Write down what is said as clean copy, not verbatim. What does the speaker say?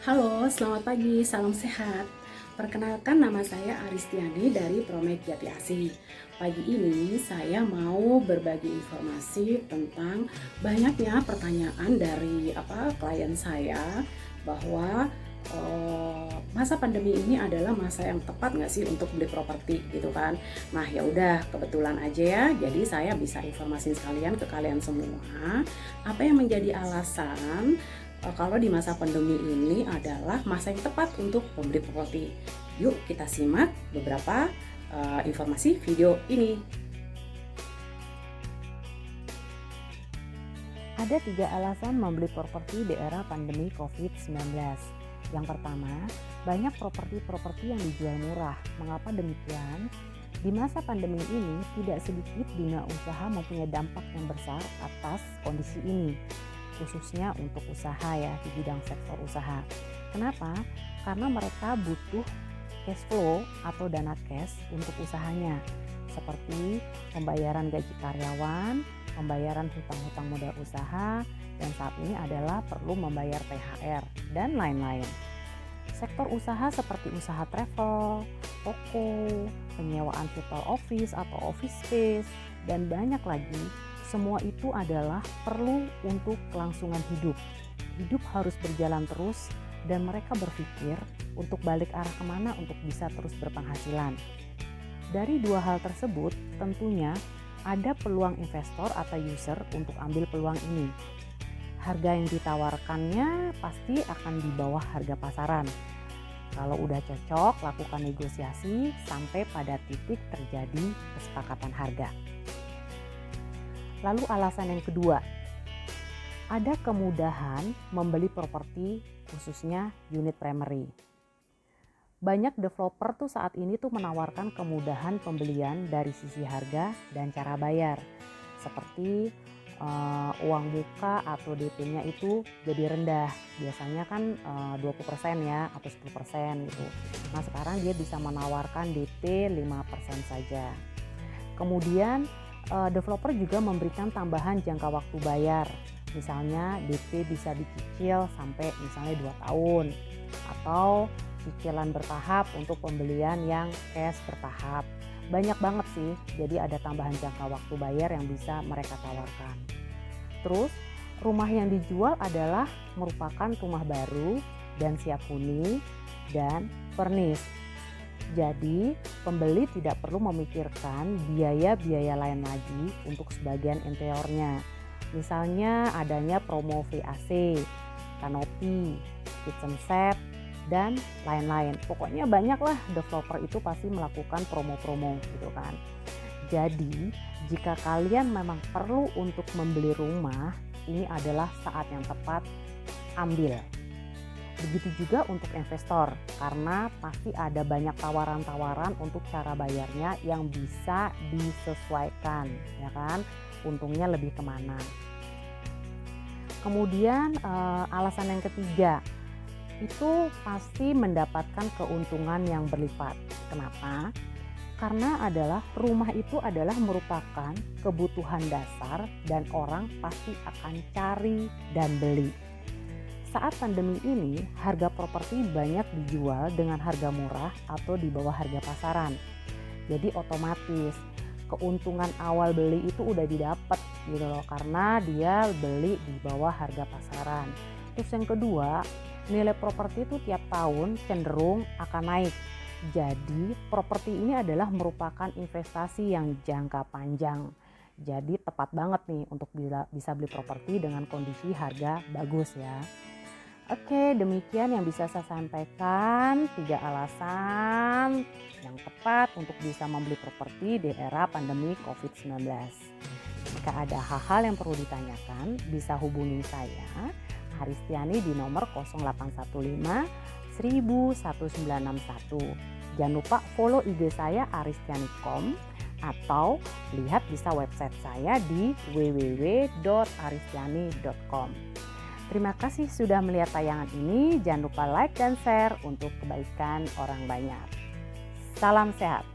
Halo, selamat pagi, salam sehat. Perkenalkan nama saya Aristiani dari Promed Jati Asih. Pagi ini saya mau berbagi informasi tentang banyaknya pertanyaan dari klien saya bahwa masa pandemi ini adalah masa yang tepat nggak sih untuk beli properti gitu kan. Nah ya udah kebetulan aja ya, jadi saya bisa informasi sekalian ke kalian semua apa yang menjadi alasan kalau di masa pandemi ini adalah masa yang tepat untuk membeli properti. Yuk kita simak beberapa informasi video ini. Ada 3 alasan membeli properti di era pandemi COVID-19. Yang pertama, banyak properti-properti yang dijual murah. Mengapa demikian? Di masa pandemi ini, tidak sedikit dunia usaha mempunyai dampak yang besar atas kondisi ini, khususnya untuk usaha ya, di bidang sektor usaha. Kenapa? Karena mereka butuh cash flow atau dana cash untuk usahanya, seperti pembayaran gaji karyawan, pembayaran hutang-hutang modal usaha, dan saat ini adalah perlu membayar THR, dan lain-lain. Sektor usaha seperti usaha travel, toko, penyewaan virtual office atau office space, dan banyak lagi, semua itu adalah perlu untuk kelangsungan hidup. Hidup harus berjalan terus dan mereka berpikir untuk balik arah kemana untuk bisa terus berpenghasilan. Dari 2 hal tersebut, tentunya ada peluang investor atau user untuk ambil peluang ini. Harga yang ditawarkannya pasti akan di bawah harga pasaran. Kalau udah cocok, lakukan negosiasi sampai pada titik terjadi kesepakatan harga. Lalu alasan yang kedua, ada kemudahan membeli properti khususnya unit primary. Banyak developer tuh saat ini tuh menawarkan kemudahan pembelian dari sisi harga dan cara bayar. Seperti uang muka atau DP-nya itu jadi rendah. Biasanya kan 20% ya atau 10% gitu. Nah sekarang dia bisa menawarkan DP 5% saja. Kemudian developer juga memberikan tambahan jangka waktu bayar. Misalnya DP bisa dicicil sampai misalnya 2 tahun atau cicilan bertahap untuk pembelian yang cash bertahap. Banyak banget sih, jadi ada tambahan jangka waktu bayar yang bisa mereka tawarkan. Terus rumah yang dijual adalah merupakan rumah baru dan siap huni dan furnish. Jadi pembeli tidak perlu memikirkan biaya-biaya lain lagi untuk sebagian interiornya. Misalnya adanya promo VAC, kanopi, kitchen set, dan lain-lain. Pokoknya banyaklah developer itu pasti melakukan promo-promo gitu kan. Jadi jika kalian memang perlu untuk membeli rumah, ini adalah saat yang tepat ambil. Begitu juga untuk investor, karena pasti ada banyak tawaran-tawaran untuk cara bayarnya yang bisa disesuaikan, ya kan? Untungnya lebih kemana. Kemudian alasan yang ketiga, itu pasti mendapatkan keuntungan yang berlipat. Kenapa? Karena rumah itu adalah merupakan kebutuhan dasar dan orang pasti akan cari dan beli. Saat pandemi ini, harga properti banyak dijual dengan harga murah atau di bawah harga pasaran. Jadi otomatis keuntungan awal beli itu udah didapat gitu loh, karena dia beli di bawah harga pasaran. Terus yang kedua, nilai properti itu tiap tahun cenderung akan naik. Jadi properti ini adalah merupakan investasi yang jangka panjang. Jadi tepat banget nih untuk bisa beli properti dengan kondisi harga bagus ya. Oke, demikian yang bisa saya sampaikan, 3 alasan yang tepat untuk bisa membeli properti di era pandemi COVID-19. Jika ada hal-hal yang perlu ditanyakan, bisa hubungi saya Aristiani di nomor 0815 110961. Jangan lupa follow IG saya aristiani.com atau lihat bisa website saya di www.aristiani.com. Terima kasih sudah melihat tayangan ini. Jangan lupa like dan share untuk kebaikan orang banyak. Salam sehat.